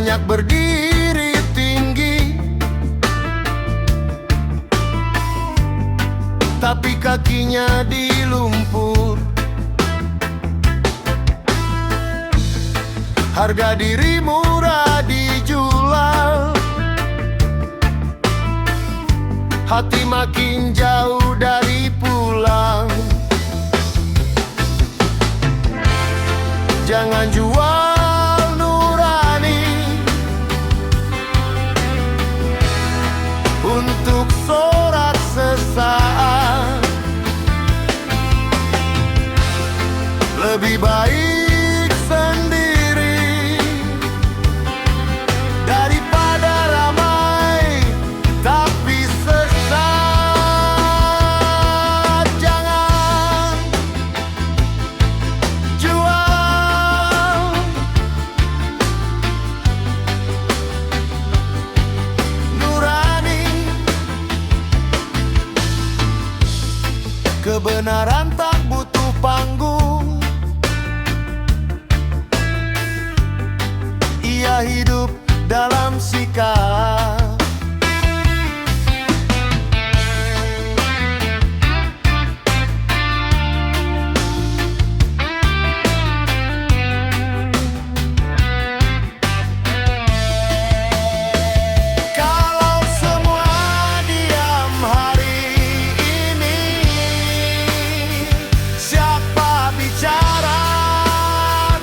banyak berdiri tinggi, tapi kakinya di lumpur. Harga diri murah dijual, hati makin jauh dari pulang. Jangan jual nurani untuk sorak sesaat. Lebih baik sendiri daripada ramai tapi sesat. Jangan jual nurani. Kebenaran tak butuh panggung, ia hidup dalam sikap. Kalau semua diam hari ini, siapa bicara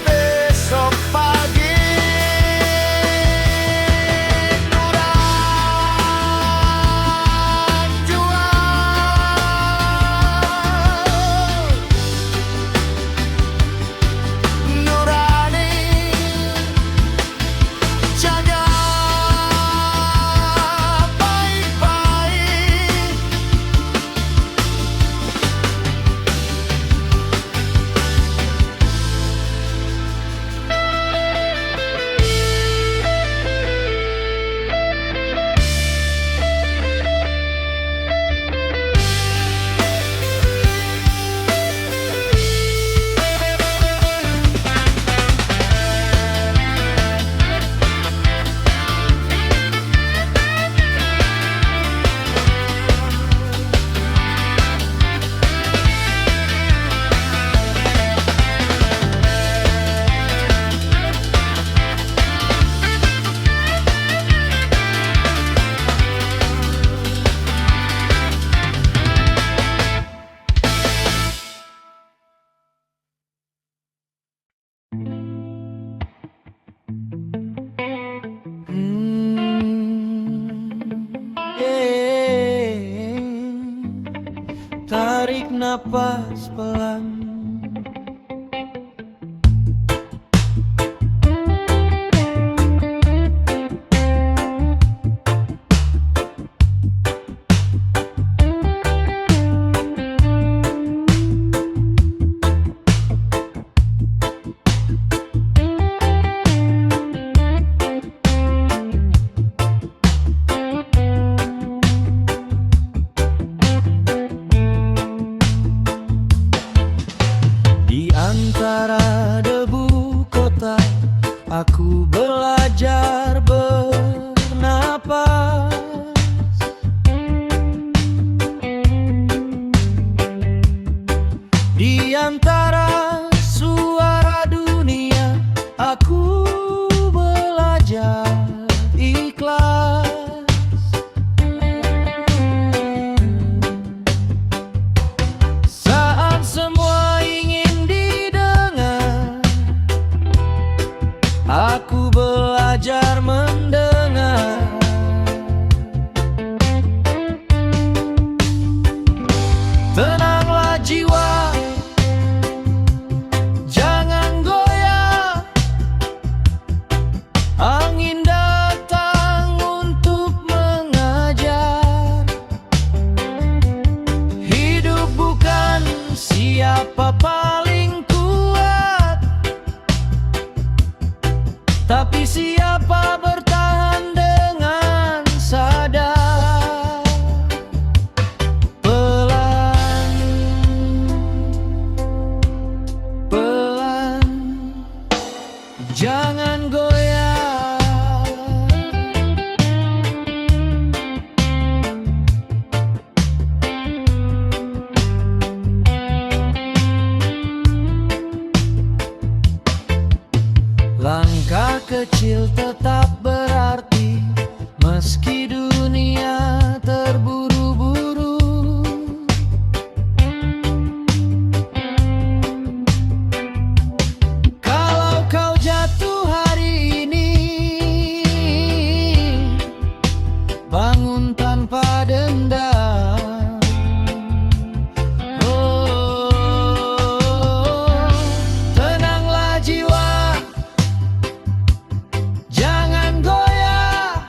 besok pagi? Nuran jual nurani, jaga baik-baik. Tarik napas pelan, di antara debu kota aku belajar bernapas. Di antara suara dunia aku belajar ikhlas. Saat semua ingin didengar, aku belajar mendengar. Tenanglah jiwa, jangan goyah. Angin datang untuk mengajar. Hidup bukan siapa paling kuat, tapi siapa bertahan dengan sadar. Pelan, pelan, jangan goyah. kecil tetap berarti, meski dunia terburu-buru. Kalau kau jatuh hari ini, bangun tanpa dendam. Tenanglah jiwa, jangan goyah.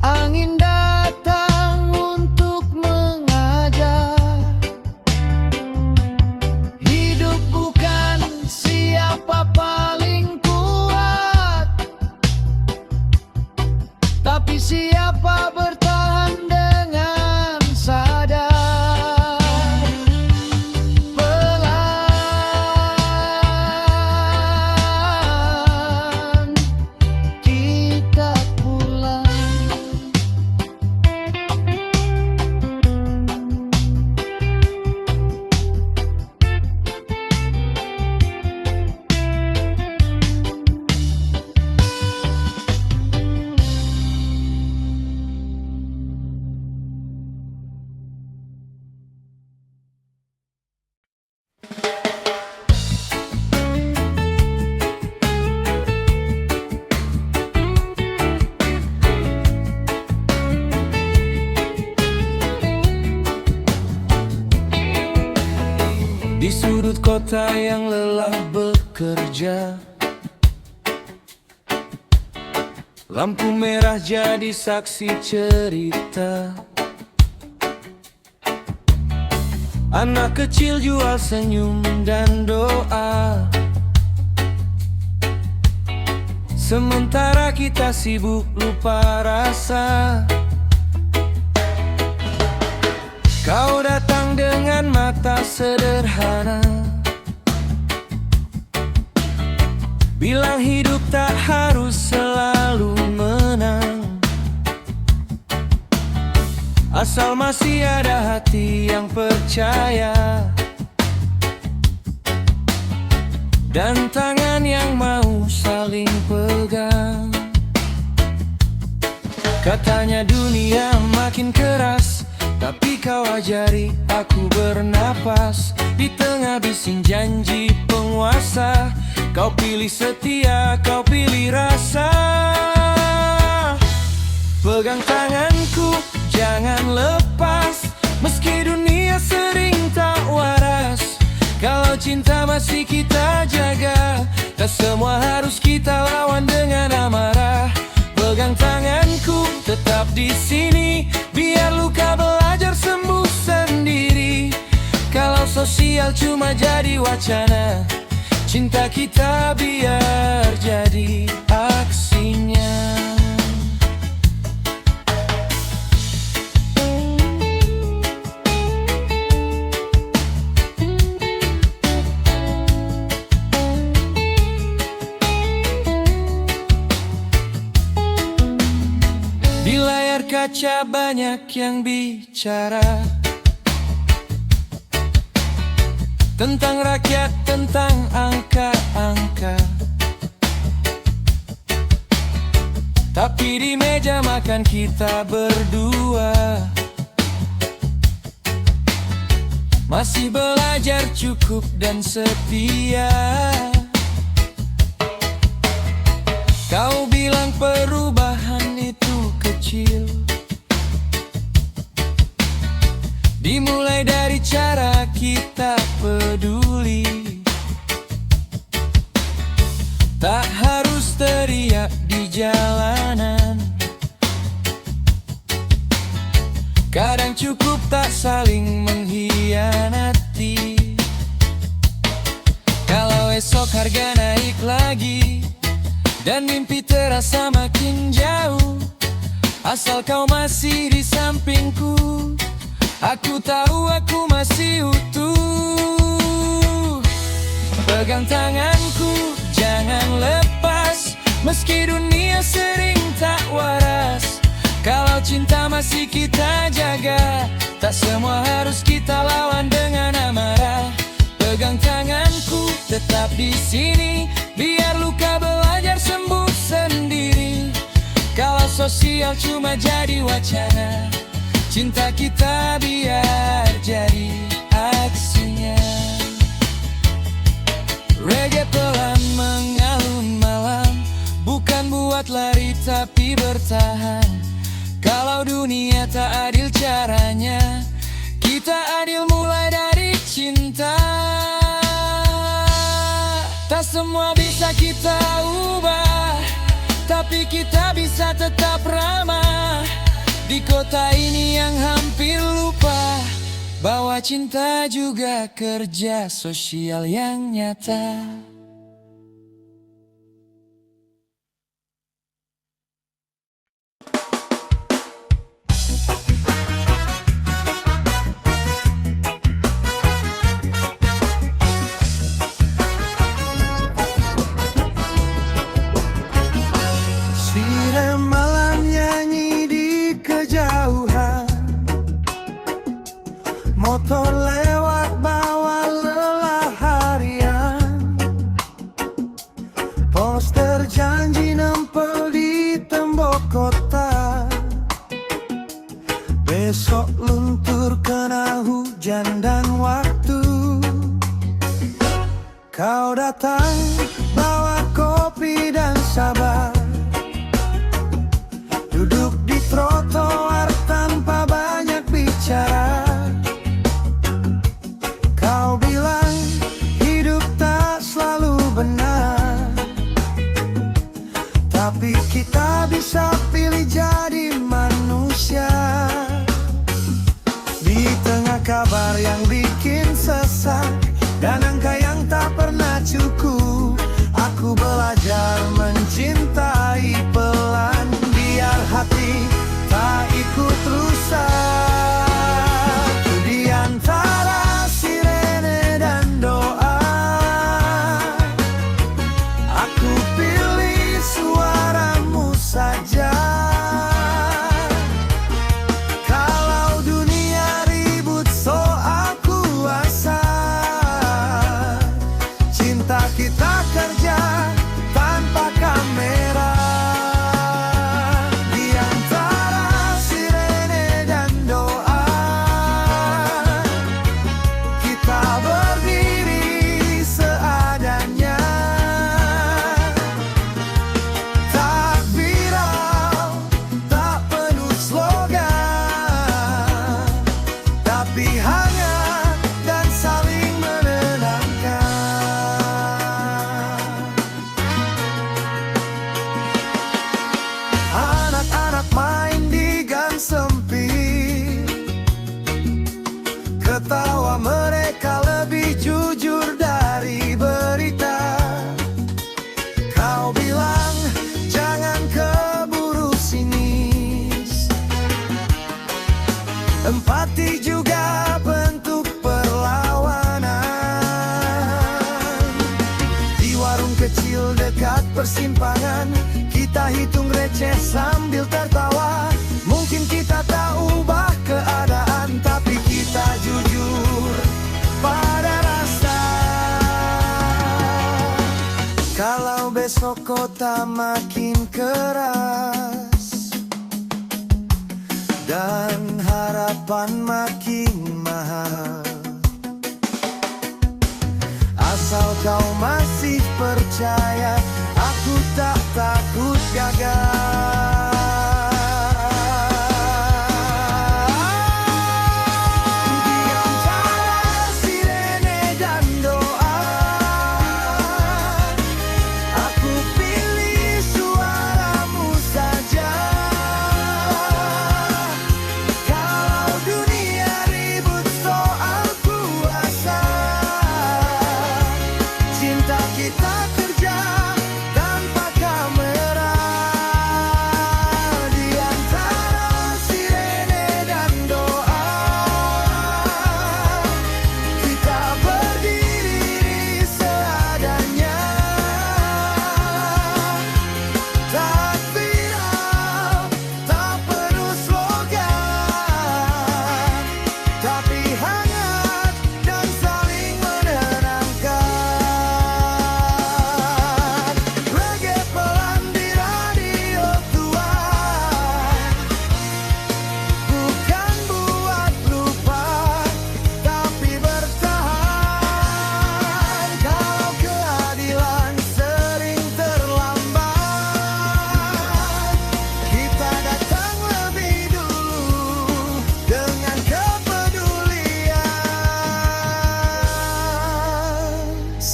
Angin datang untuk mengajar. Hidup bukan siapa paling kuat, tapi siapa bertahan dengan sadar. Pelan kita pulang. Di sudut kota yang lelah bekerja, lampu merah jadi saksi cerita. Anak kecil jual senyum dan doa, sementara kita sibuk lupa rasa. Kau datang dengan mata sederhana, bilang hidup tak harus selalu menang, asal masih ada hati yang percaya dan tangan yang mau saling pegang. Katanya dunia makin keras, tapi kau ajari aku bernapas. Di tengah bising janji penguasa, kau pilih setia, kau pilih rasa. Pegang tanganku, jangan lepas, meski dunia sering tak waras. Kalau cinta masih kita jaga, tak semua harus kita lawan dengan amarah. Pegang tanganku, tetap di sini, biar luka belajar sembuh sendiri. Kalau sosial cuma jadi wacana, cinta kita biar jadi aksinya. Di layar kaca banyak yang bicara tentang rakyat, tentang angka-angka, tapi di meja makan kita berdua masih belajar cukup dan setia. Kau bilang perubahan itu kecil, dimulai dari cara kita peduli. Tak harus teriak di jalanan, kadang cukup tak saling mengkhianati. Kalau esok harga naik lagi dan mimpi terasa makin jauh, asal kau masih di sampingku, aku tahu aku masih utuh. Pegang tanganku, jangan lepas, meski dunia sering tak waras. Kalau cinta masih kita jaga, tak semua harus kita lawan dengan amarah. Pegang tanganku, tetap di sini, biar luka sosial cuma jadi wacana. Cinta kita biar jadi aksinya. Reggae pelan mengalun malam, bukan buat lari tapi bertahan. Kalau dunia tak adil caranya, kita adil mulai dari cinta. Tak semua bisa kita ubah, tapi kita bisa tetap ramah. Di kota ini yang hampir lupa bahwa cinta juga kerja sosial yang nyata. Siren malam nyanyi di kejauhan, motor lewat bawa lelah harian, poster janji nempel di tembok kota. Besok luntur kena hujan dan waktu. Kau datang bawa kopi dan sabar, duduk di trotoar tanpa banyak bicara. Kau bilang hidup tak selalu benar, tapi kita bisa pilih jadi manusia. Di tengah kabar yang bikin sesak dan angka yang tak pernah cukup, aku belajar mencintai pelan. Biar hati tak ikut rusak. Di antara sirene dan doa, aku pilih suaramu saja. Kalau dunia ribut soal kuasa, cinta kita kerja tanpa kamera. Ketawa mereka lebih jujur dari berita. Kau bilang jangan keburu sinis, empati juga bentuk perlawanan. Di warung kecil dekat persimpangan, kita hitung receh sambil tertawa. Mungkin kita tak ubah keadaan, tapi kita jujur pada rasa. Kalau besok kota makin keras dan harapan makin mahal, asal kau masih percaya, aku tak takut gagal. Kita kerja tanpa kamera.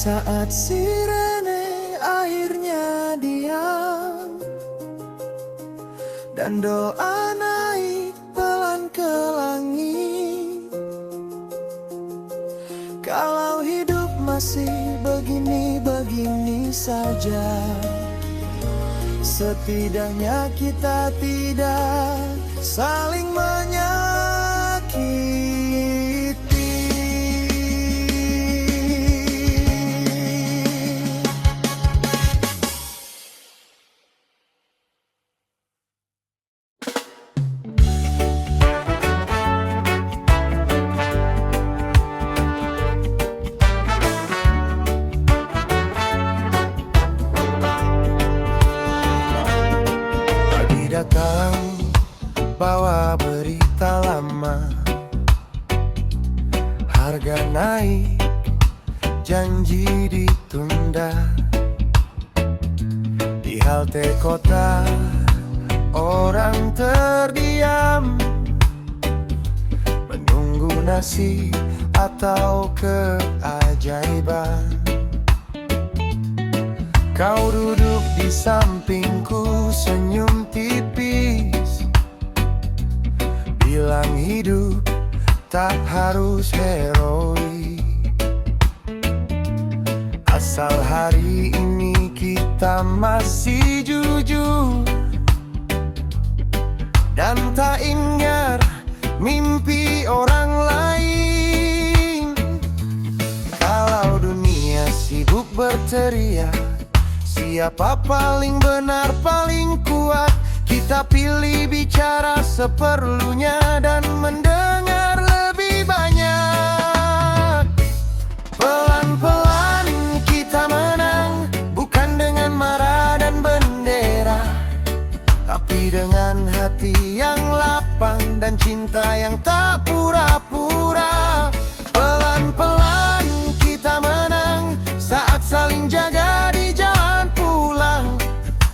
Saat sirene akhirnya diam dan doa naik pelan ke langit. Kalau hidup masih begini-begini saja, setidaknya kita tidak saling menyakiti. Datang bawa berita lama, harga naik, janji ditunda. Di halte kota orang terdiam, menunggu nasib atau keajaiban. Kau duduk di sampingku, senyum tipis, bilang hidup tak harus heroik, asal hari ini kita masih jujur dan tak ingkar mimpi orang lain. Kalau dunia sibuk berteriak, siapa paling benar, paling kuat, kita pilih bicara seperlunya dan mendengar lebih banyak. Pelan-pelan kita menang, bukan dengan marah dan bendera, tapi dengan hati yang lapang dan cinta yang tak pura-pura. Pelan-pelan kita menang saat saling jaga di jalan pulang.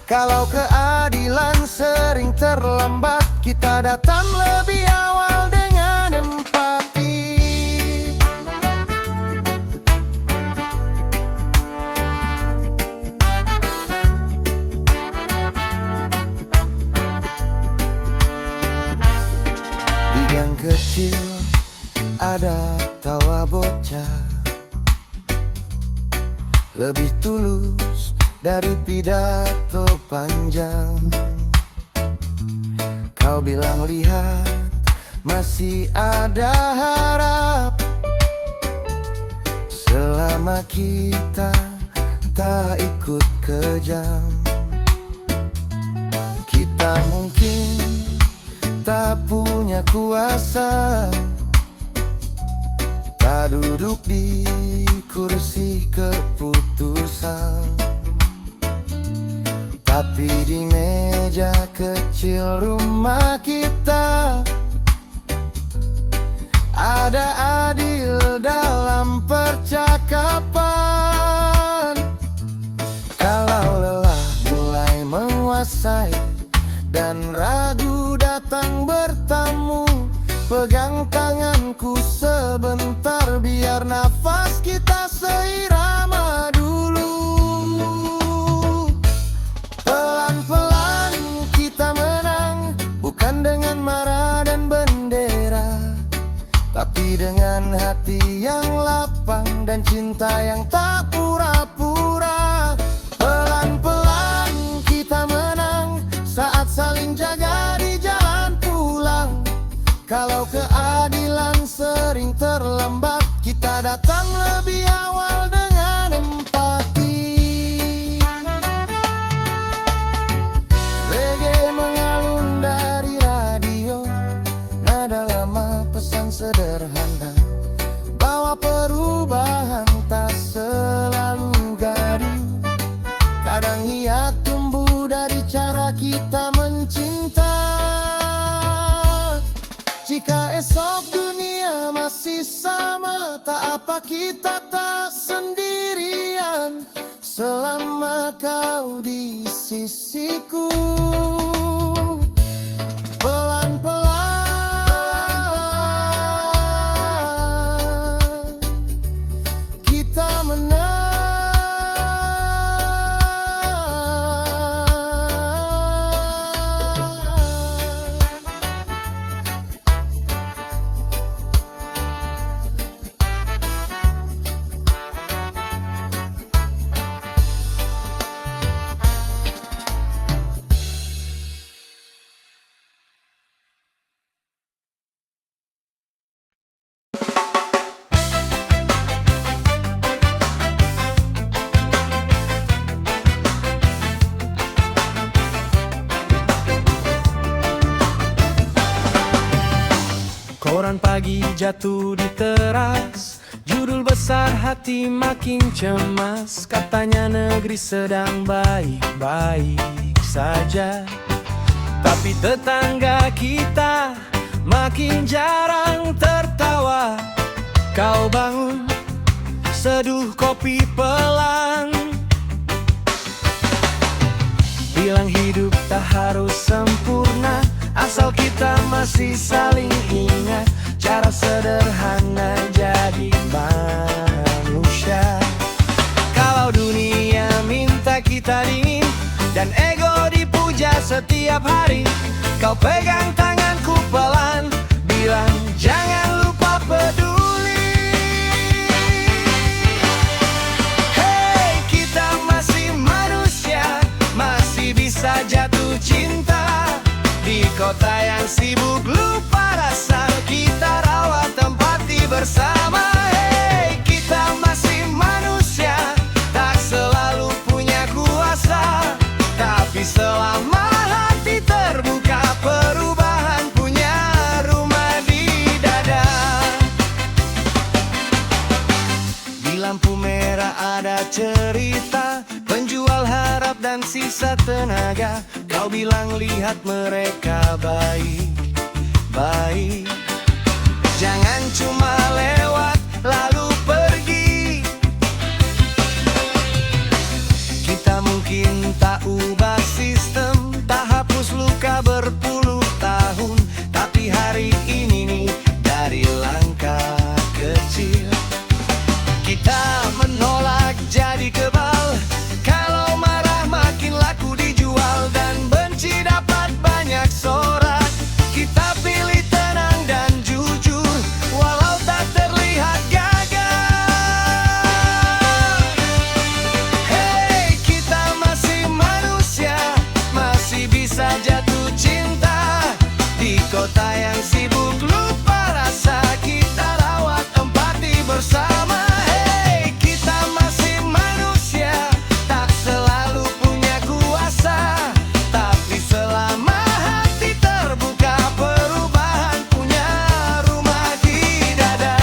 Kalau keadilan sering terlambat, kita datang lebih awal dengan empati. Di gang kecil ada tawa bocah, lebih tulus dari pidato panjang. Kau bilang lihat, masih ada harap, selama kita tak ikut kejam. Kita mungkin tak punya kuasa, tak duduk di kursi keputusan, tapi di meja kecil rumah kita ada adil dalam percakapan. Kalau lelah mulai menguasai dan ragu datang bertamu, pegang tanganku sebentar biar nafas kita seirama dulu. Pelan-pelan kita menang, bukan dengan marah dan bendera, tapi dengan hati yang lapang dan cinta yang tak pura-pura. Pelan-pelan kita menang saat saling jaga di jalan pulang. Kalau keadilan sering terlambat, kita datang lebih awal dengan empati. Reggae mengalun dari radio, nada lama pesan sederhana, bawa perubahan tak selalu gaduh. Kadang ia tumbuh dari cara kita mencinta. Jika esok dunia masih sama, tak apa kita tak sendirian, selama kau di sisiku. Pelan-pelan kita menang. lagi jatuh di teras. Judul besar hati makin cemas. Katanya negeri sedang baik-baik saja, tapi tetangga kita makin jarang tertawa. Kau bangun, seduh kopi pelan, bilang hidup tak harus sempurna, asal kita masih saling ingat cara sederhana jadi manusia. Kalau dunia minta kita dingin dan ego dipuja setiap hari, kau pegang tanganku pelan, bilang jangan lupa peduli. Hey, kita masih manusia, masih bisa jatuh cinta. Di kota yang sibuk lupa rasa, kita rawat empati bersama. Hey, kita masih manusia, tak selalu punya kuasa, tapi selama hati terbuka, perubahan punya rumah di dada. Di lampu merah ada cerita, penjual harap dan sisa tenaga. Kau bilang lihat mereka baik-baik, jangan cuma lewat lalu pergi. Kita mungkin tak ubah sistem, tak hapus luka berpuluh tahun, tapi hari ini nih dari langkah kecil kita menolak jadi kebal. Kalau marah makin laku dijual dan benci dapat banyak sorak. Kita pilih tenang dan jujur, walau tak terlihat gagah. Hey, kita masih manusia, masih bisa jatuh cinta. Di kota yang sibuk lupa rasa, kita rawat empati bersama. Hey, kita masih manusia, tak selalu punya kuasa, tapi selama hati terbuka, perubahan punya rumah di dada.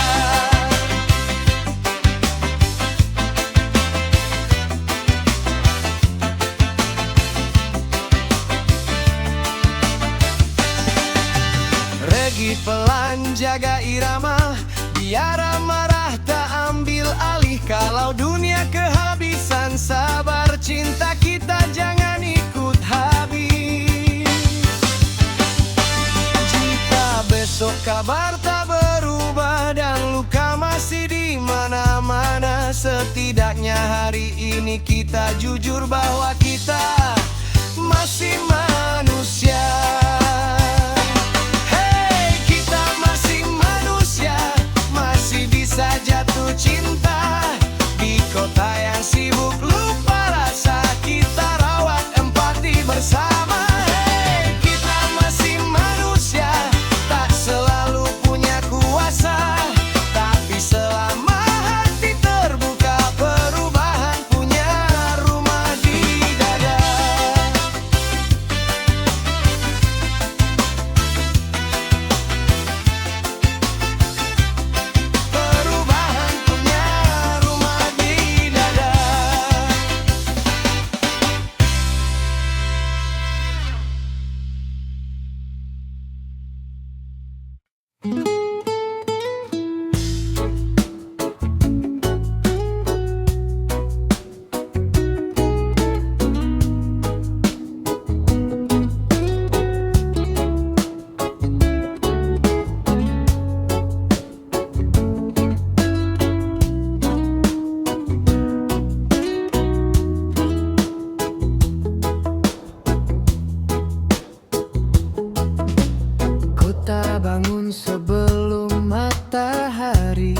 Regi pelan jaga irama, biar amarah tak ambil alih. Kalau dunia kehabisan sabar, cinta kita jangan ikut habis. Jika besok kabar tak berubah dan luka masih di mana-mana, setidaknya hari ini kita jujur bahwa kita masih manusia. Hey, kita masih manusia, masih bisa jatuh cinta. Di kota yang sibuk lupa rasa, kita rawat empati bersama. Hey, kita masih manusia, tak selalu punya kuasa, tapi selama hati terbuka, perubahan punya rumah di dada. Perubahan punya rumah di dada. Kota bangun sebelum matahari,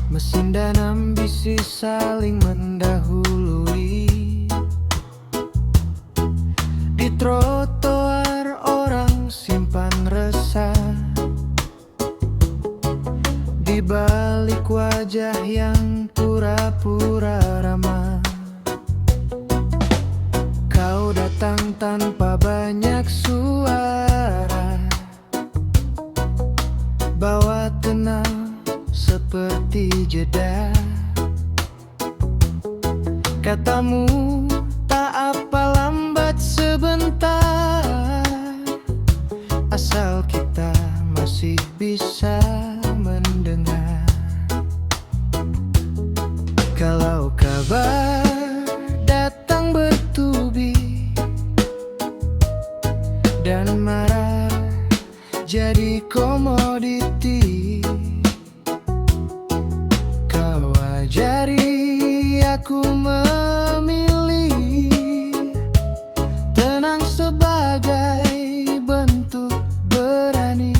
mesin dan ambisi saling mendahului. Di trotoar orang simpan resah, di balik wajah yang pura-pura ramah. Kau datang tanpa banyak suara, jeda. Katamu tak apa lambat sebentar, asal kita masih bisa mendengar. Kalau kabar datang bertubi dan marah jadi komoditi, kau ajari aku memilih tenang sebagai bentuk berani.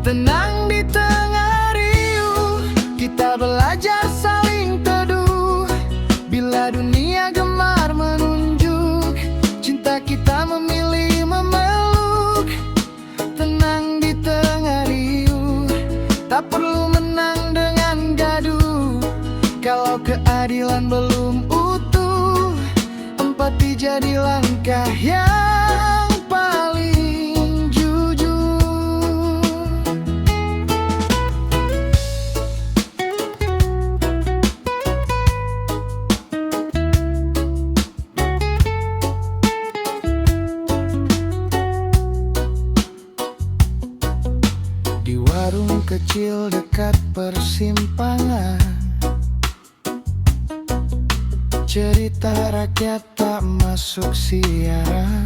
Tenang di tengah riuh, kita belajar saling teduh. Bila dunia gemar menunjuk, cinta kita memilih memeluk. Tenang di tengah riuh, tak perlu menang dengan gaduh. Kalau keadilan belum utuh, empati jadi langkah yang paling jujur. Di warung kecil dekat persimpangan, cerita rakyat tak masuk siaran.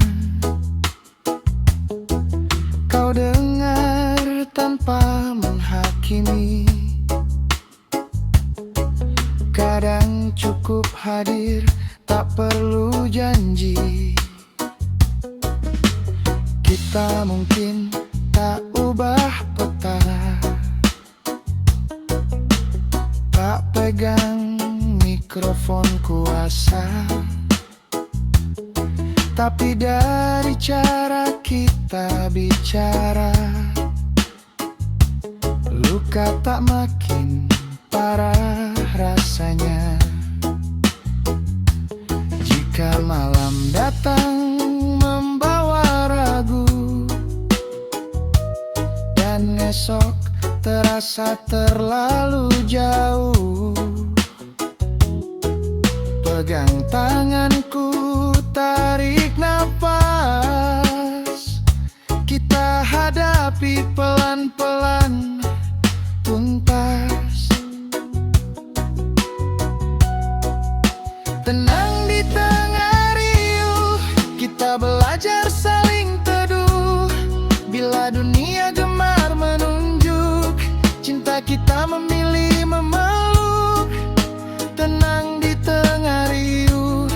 Kau dengar tanpa menghakimi, kadang cukup hadir, tak perlu janji. Kita mungkin tak ubah peta, tak pegang mikrofon kuasa, tapi dari cara kita bicara, luka tak makin parah rasanya. Jika malam datang membawa ragu dan esok terasa terlalu jauh, pegang tanganku, tarik nafas, kita hadapi pelan-pelan, tuntas. Tenang di tengah riuh, kita belajar saling teduh. Bila dunia gemar menunjuk, cinta kita memilih memeluk. Tenang di tengah riuh,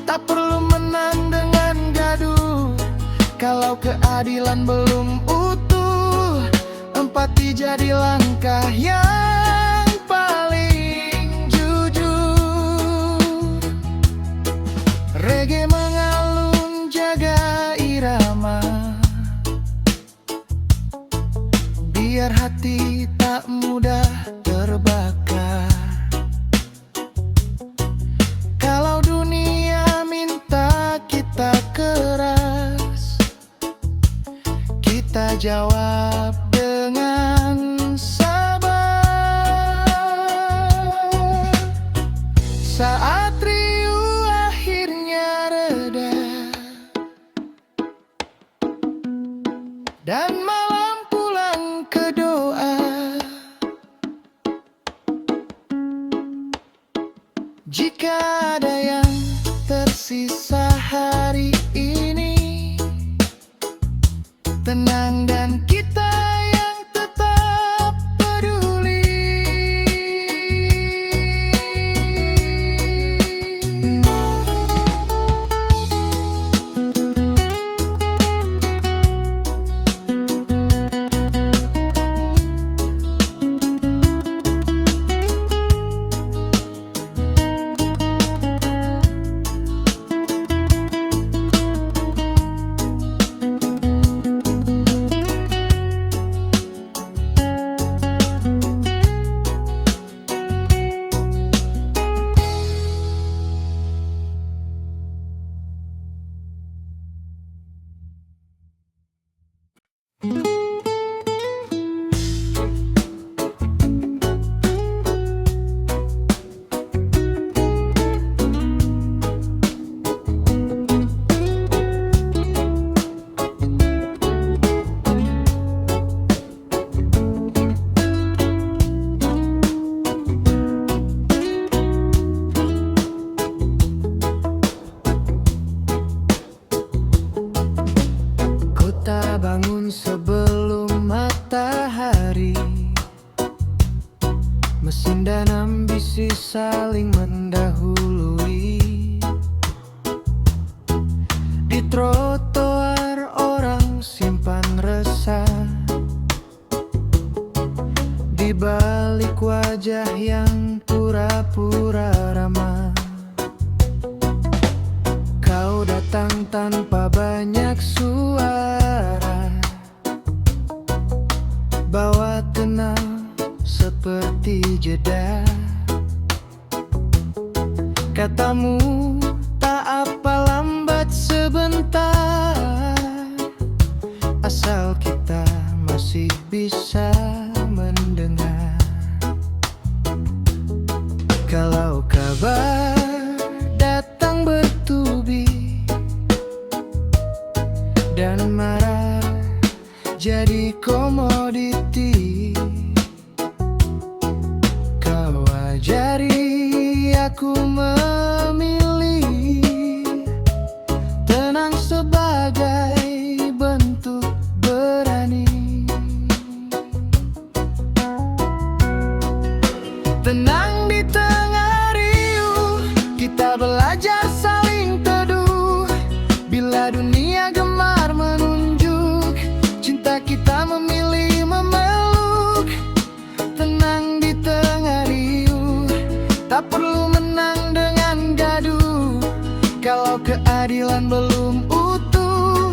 tak perlu menang dengan gaduh. Kalau keadilan belum utuh, empati jadi langkah yang paling jujur. Reggae mengalun jaga irama, biar hati tak mudah terbakar. Kalau dunia minta kita keras, kita jawab dengan sabar. Saat riuh akhirnya reda dan malam pulang ke doa, jika ada yang tersisa hari ini, tenang dan kita yang tetap peduli. Di balik wajah yang pura-pura ramah, kau datang tanpa banyak suara, bawa tenang seperti jeda. Katamu tak apa, lambat sebentar, asal kita masih bisa mendengar. Kalau kabar datang bertubi dan marah jadi komoditi, kau ajari aku memilih tenang sebagai bentuk berani. Tenang di tengah riuh, kita belajar saling teduh. Bila dunia gemar menunjuk, cinta kita memilih memeluk. Tenang di tengah riuh, tak perlu menang dengan gaduh. Kalau keadilan belum utuh,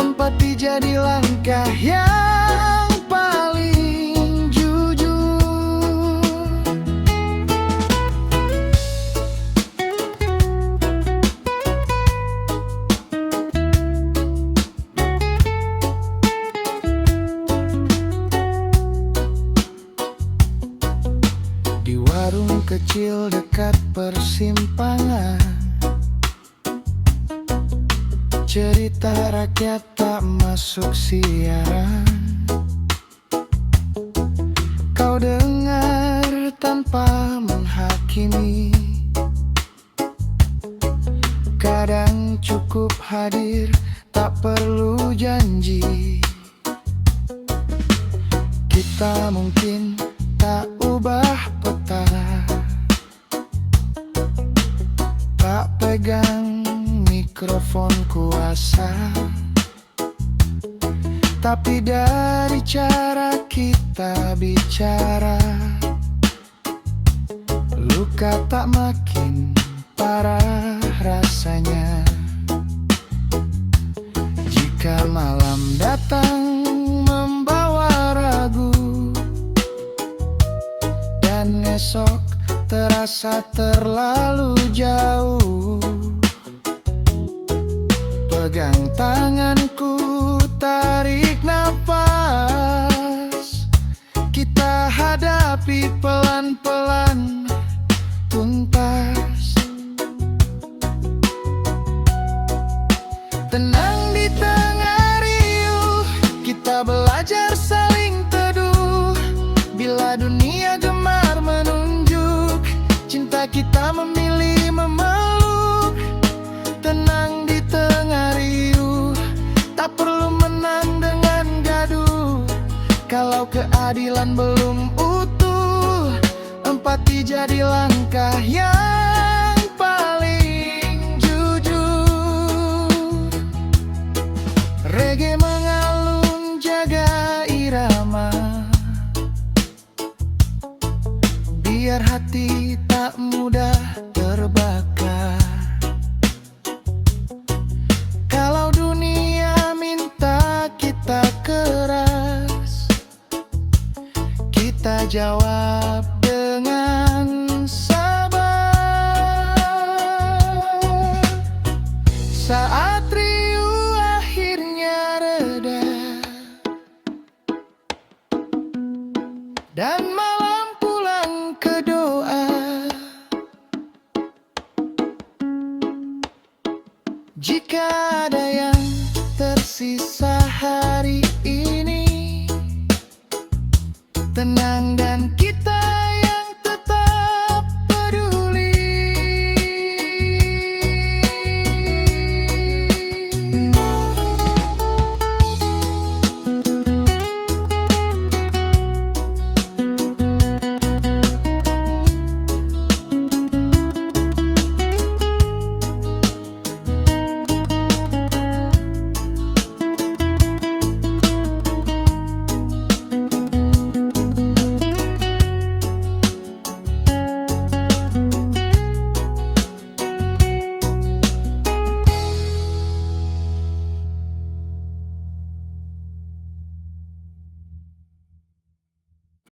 empati jadi langkah yang paling jujur. Di warung kecil dekat persimpangan, cerita rakyat tak masuk siaran. Kau dengar tanpa menghakimi, kadang cukup hadir, tak perlu janji. Kita mungkin tak ubah peta, tak pegang mikrofon kuasa, tapi dari cara kita bicara, luka tak makin parah rasanya. Jika malam datang membawa ragu, dan esok terasa terlalu jauh, pegang tanganku, tarik nafas, kita hadapi pelan-pelan, tuntas. Tenang di tengah riuh, kita belajar saling teduh. Bila dunia gemar menunjuk, cinta kita memilih memeluk. Tenang di tengah riuh, tak perlu menang dengan gaduh. Kalau keadilan belum utuh, empati jadi langkah yang paling jujur. Reggae mengalun jaga irama, biar hati tak mudah terbakar. Kalau dunia minta kita keras, kita jawab dengan sabar. Saat riuh akhirnya reda dan malam pulang ke doa, jika ada yang tersisa hari ini, tenang dan